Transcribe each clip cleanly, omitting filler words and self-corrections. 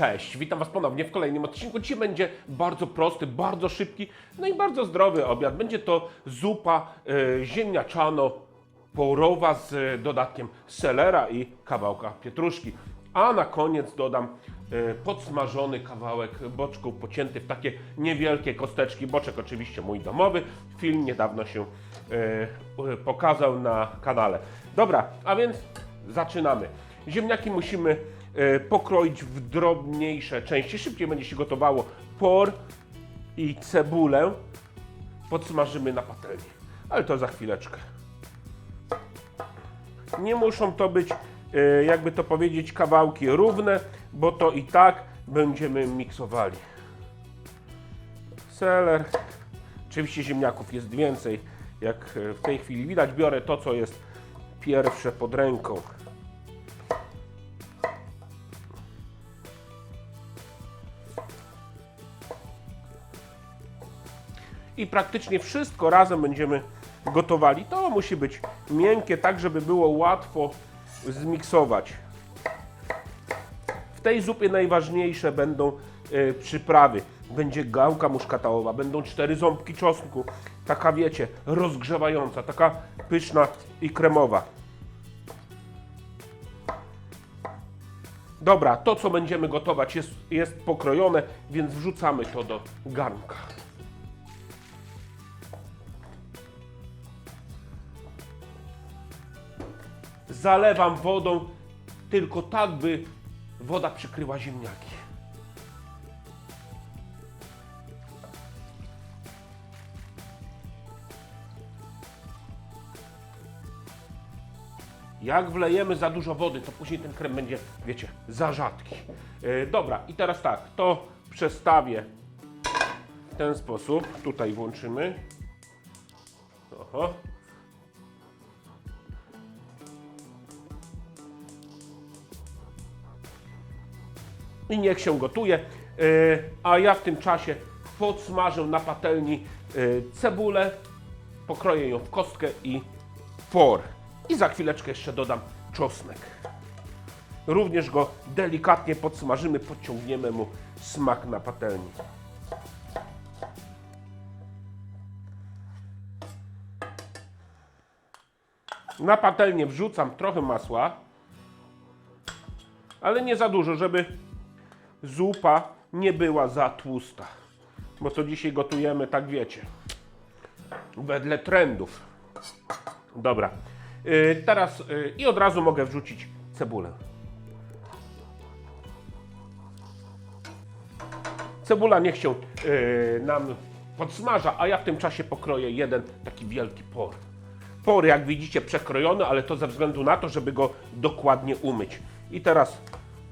Cześć, witam Was ponownie w kolejnym odcinku. Dzisiaj będzie bardzo prosty, bardzo szybki, no i bardzo zdrowy obiad. Będzie to zupa ziemniaczano-porowa z dodatkiem selera i kawałka pietruszki. A na koniec dodam podsmażony kawałek boczku pocięty w takie niewielkie kosteczki. Boczek oczywiście mój domowy. Film niedawno się pokazał na kanale. Dobra, a więc zaczynamy. Ziemniaki musimy pokroić w drobniejsze części. Szybciej będzie się gotowało. Por i cebulę podsmażymy na patelni. Ale to za chwileczkę. Nie muszą to być, jakby to powiedzieć, kawałki równe, bo to i tak będziemy miksowali. Seler. Oczywiście ziemniaków jest więcej, jak w tej chwili widać. Biorę to, co jest pierwsze pod ręką. I praktycznie wszystko razem będziemy gotowali. To musi być miękkie, tak żeby było łatwo zmiksować. W tej zupie najważniejsze będą przyprawy. Będzie gałka muszkatałowa, będą 4 ząbki czosnku. Taka, wiecie, rozgrzewająca, taka pyszna i kremowa. Dobra, to co będziemy gotować jest pokrojone, więc wrzucamy to do garnka. Zalewam wodą, tylko tak, by woda przykryła ziemniaki. Jak wlejemy za dużo wody, to później ten krem będzie, wiecie, za rzadki. Dobra, i teraz tak, to przestawię w ten sposób. Tutaj włączymy. Oho. I niech się gotuje, a ja w tym czasie podsmażę na patelni cebulę, pokroję ją w kostkę i por. I za chwileczkę jeszcze dodam czosnek. Również go delikatnie podsmażymy, podciągniemy mu smak na patelni. Na patelnię wrzucam trochę masła, ale nie za dużo, żeby zupa nie była za tłusta, bo to dzisiaj gotujemy, tak wiecie, wedle trendów. Dobra, teraz i od razu mogę wrzucić cebulę. Cebula niech się nam podsmaża, a ja w tym czasie pokroję jeden taki wielki por. Por, jak widzicie, przekrojony, ale to ze względu na to, żeby go dokładnie umyć. I teraz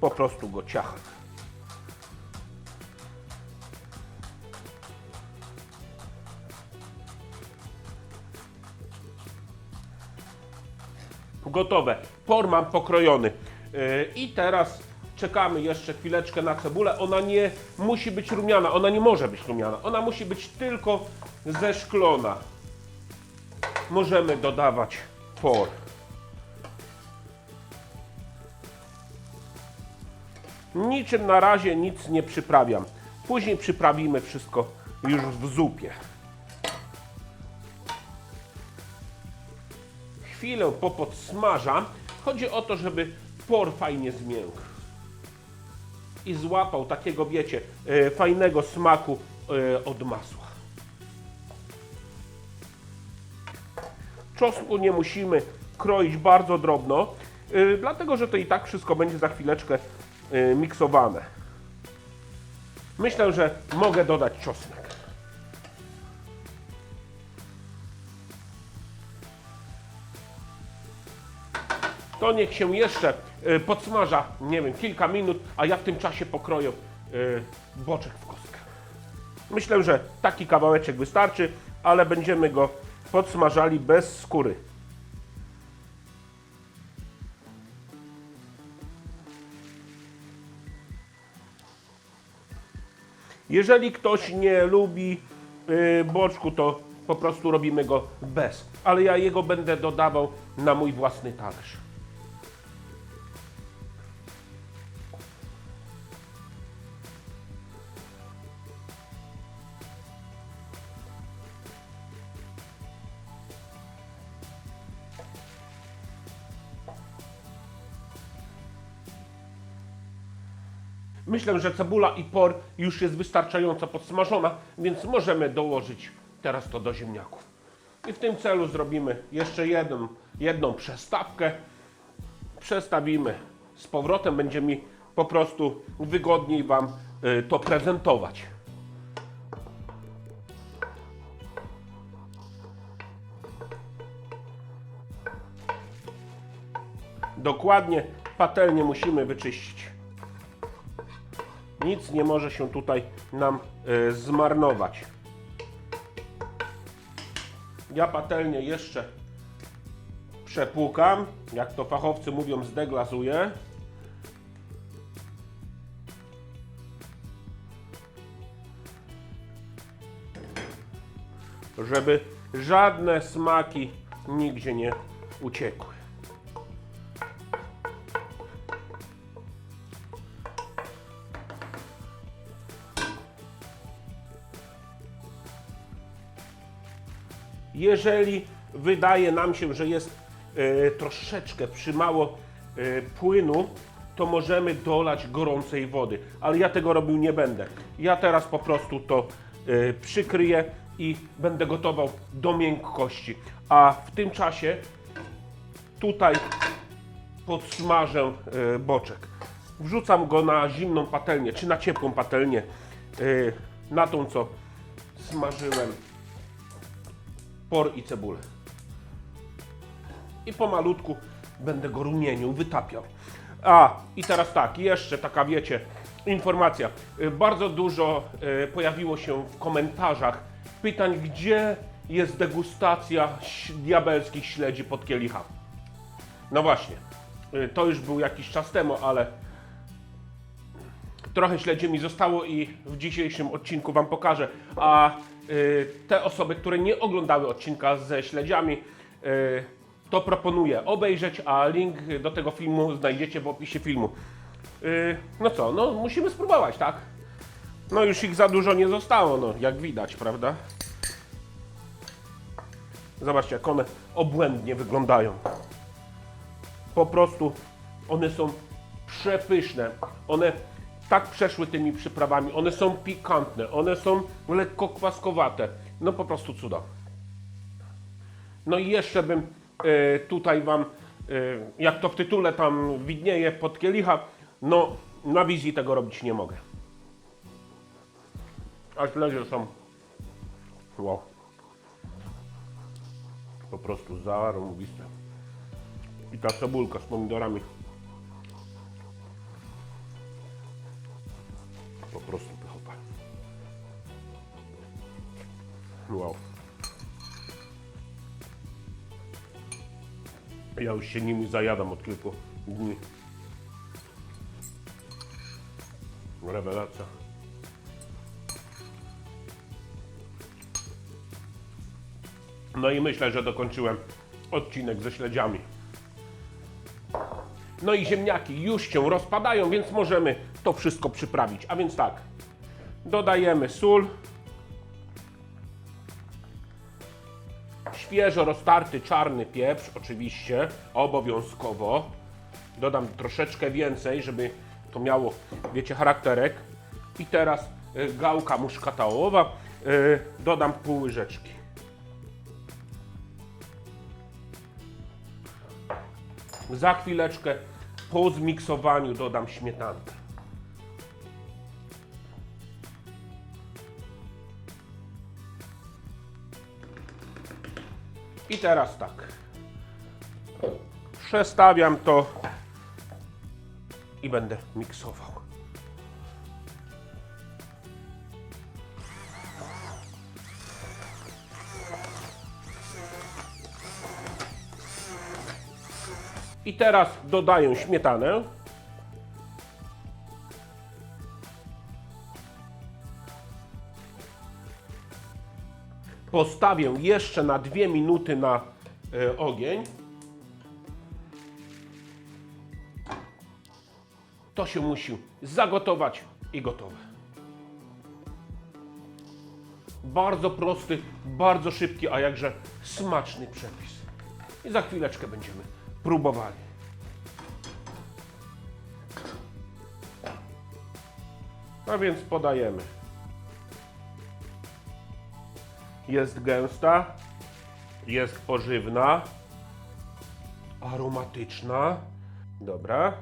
po prostu go ciacham. Gotowe. Por mam pokrojony. I teraz czekamy jeszcze chwileczkę na cebulę. Ona nie musi być rumiana, ona nie może być rumiana. Ona musi być tylko zeszklona. Możemy dodawać por. Niczym na razie nic nie przyprawiam. Później przyprawimy wszystko już w zupie. Chwilę popodsmażam. Chodzi o to, żeby por fajnie zmiękł i złapał takiego, wiecie, fajnego smaku od masła. Czosnku nie musimy kroić bardzo drobno, dlatego że to i tak wszystko będzie za chwileczkę miksowane. Myślę, że mogę dodać czosnek. To niech się jeszcze podsmaża, nie wiem, kilka minut, a ja w tym czasie pokroję boczek w kostkę. Myślę, że taki kawałeczek wystarczy, ale będziemy go podsmażali bez skóry. Jeżeli ktoś nie lubi boczku, to po prostu robimy go bez. Ale ja jego będę dodawał na mój własny talerz. Myślę, że cebula i por już jest wystarczająco podsmażona, więc możemy dołożyć teraz to do ziemniaków. I w tym celu zrobimy jeszcze jedną przestawkę. Przestawimy z powrotem, będzie mi po prostu wygodniej Wam to prezentować. Dokładnie patelnię musimy wyczyścić. Nic nie może się tutaj nam zmarnować. Ja patelnię jeszcze przepłukam, jak to fachowcy mówią, zdeglazuję. Żeby żadne smaki nigdzie nie uciekły. Jeżeli wydaje nam się, że jest troszeczkę przymało płynu, to możemy dolać gorącej wody, ale ja tego robił nie będę. Ja teraz po prostu to przykryję i będę gotował do miękkości. A w tym czasie tutaj podsmażę boczek. Wrzucam go na zimną patelnię, czy na ciepłą patelnię, na tą, co smażyłem por i cebulę. I pomalutku będę go rumienił, wytapiał. I teraz tak, jeszcze taka, wiecie, informacja. Bardzo dużo pojawiło się w komentarzach pytań, gdzie jest degustacja diabelskich śledzi pod kielicha. No właśnie, to już był jakiś czas temu, ale trochę śledzi mi zostało i w dzisiejszym odcinku Wam pokażę. A te osoby, które nie oglądały odcinka ze śledziami, to proponuję obejrzeć, a link do tego filmu znajdziecie w opisie filmu. No co, no musimy spróbować, tak? No już ich za dużo nie zostało, no jak widać, prawda? Zobaczcie, jak one obłędnie wyglądają. Po prostu one są przepyszne. One tak przeszły tymi przyprawami. One są pikantne, one są lekko kwaskowate. No po prostu cuda. No i jeszcze bym tutaj Wam, jak to w tytule tam widnieje, pod kielicha, no na wizji tego robić nie mogę. A śledzie są, wow, po prostu zarąbiste. I ta cebulka z pomidorami, po prostu pychota. Wow. Ja już się nimi zajadam od kilku dni. Rewelacja. No i myślę, że dokończyłem odcinek ze śledziami. No i ziemniaki już się rozpadają, więc możemy to wszystko przyprawić. A więc tak, dodajemy sól, świeżo roztarty czarny pieprz, oczywiście, obowiązkowo. Dodam troszeczkę więcej, żeby to miało, wiecie, charakterek. I teraz gałka muszkatałowa, dodam pół łyżeczki. Za chwileczkę po zmiksowaniu dodam śmietankę. I teraz tak, przestawiam to i będę miksował. I teraz dodaję śmietanę. Postawię jeszcze na 2 minuty na ogień. To się musi zagotować i gotowe. Bardzo prosty, bardzo szybki, a jakże smaczny przepis. I za chwileczkę będziemy próbowali. A więc podajemy. Jest gęsta, jest pożywna, aromatyczna. Dobra.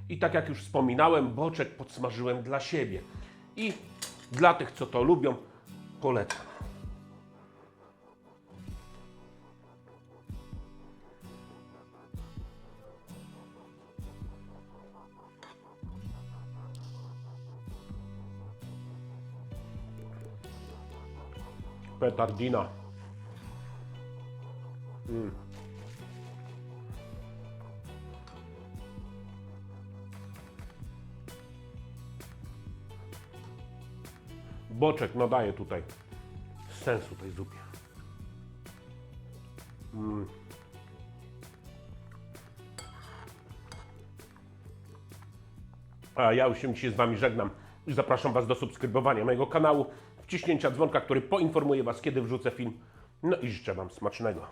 I tak jak już wspominałem, boczek podsmażyłem dla siebie. I dla tych, co to lubią, polecam. Petardina. Boczek nadaje tutaj sensu tej zupie. A ja już się dzisiaj z Wami żegnam i zapraszam Was do subskrybowania mojego kanału, wciśnięcia dzwonka, który poinformuje Was, kiedy wrzucę film. No i życzę Wam smacznego.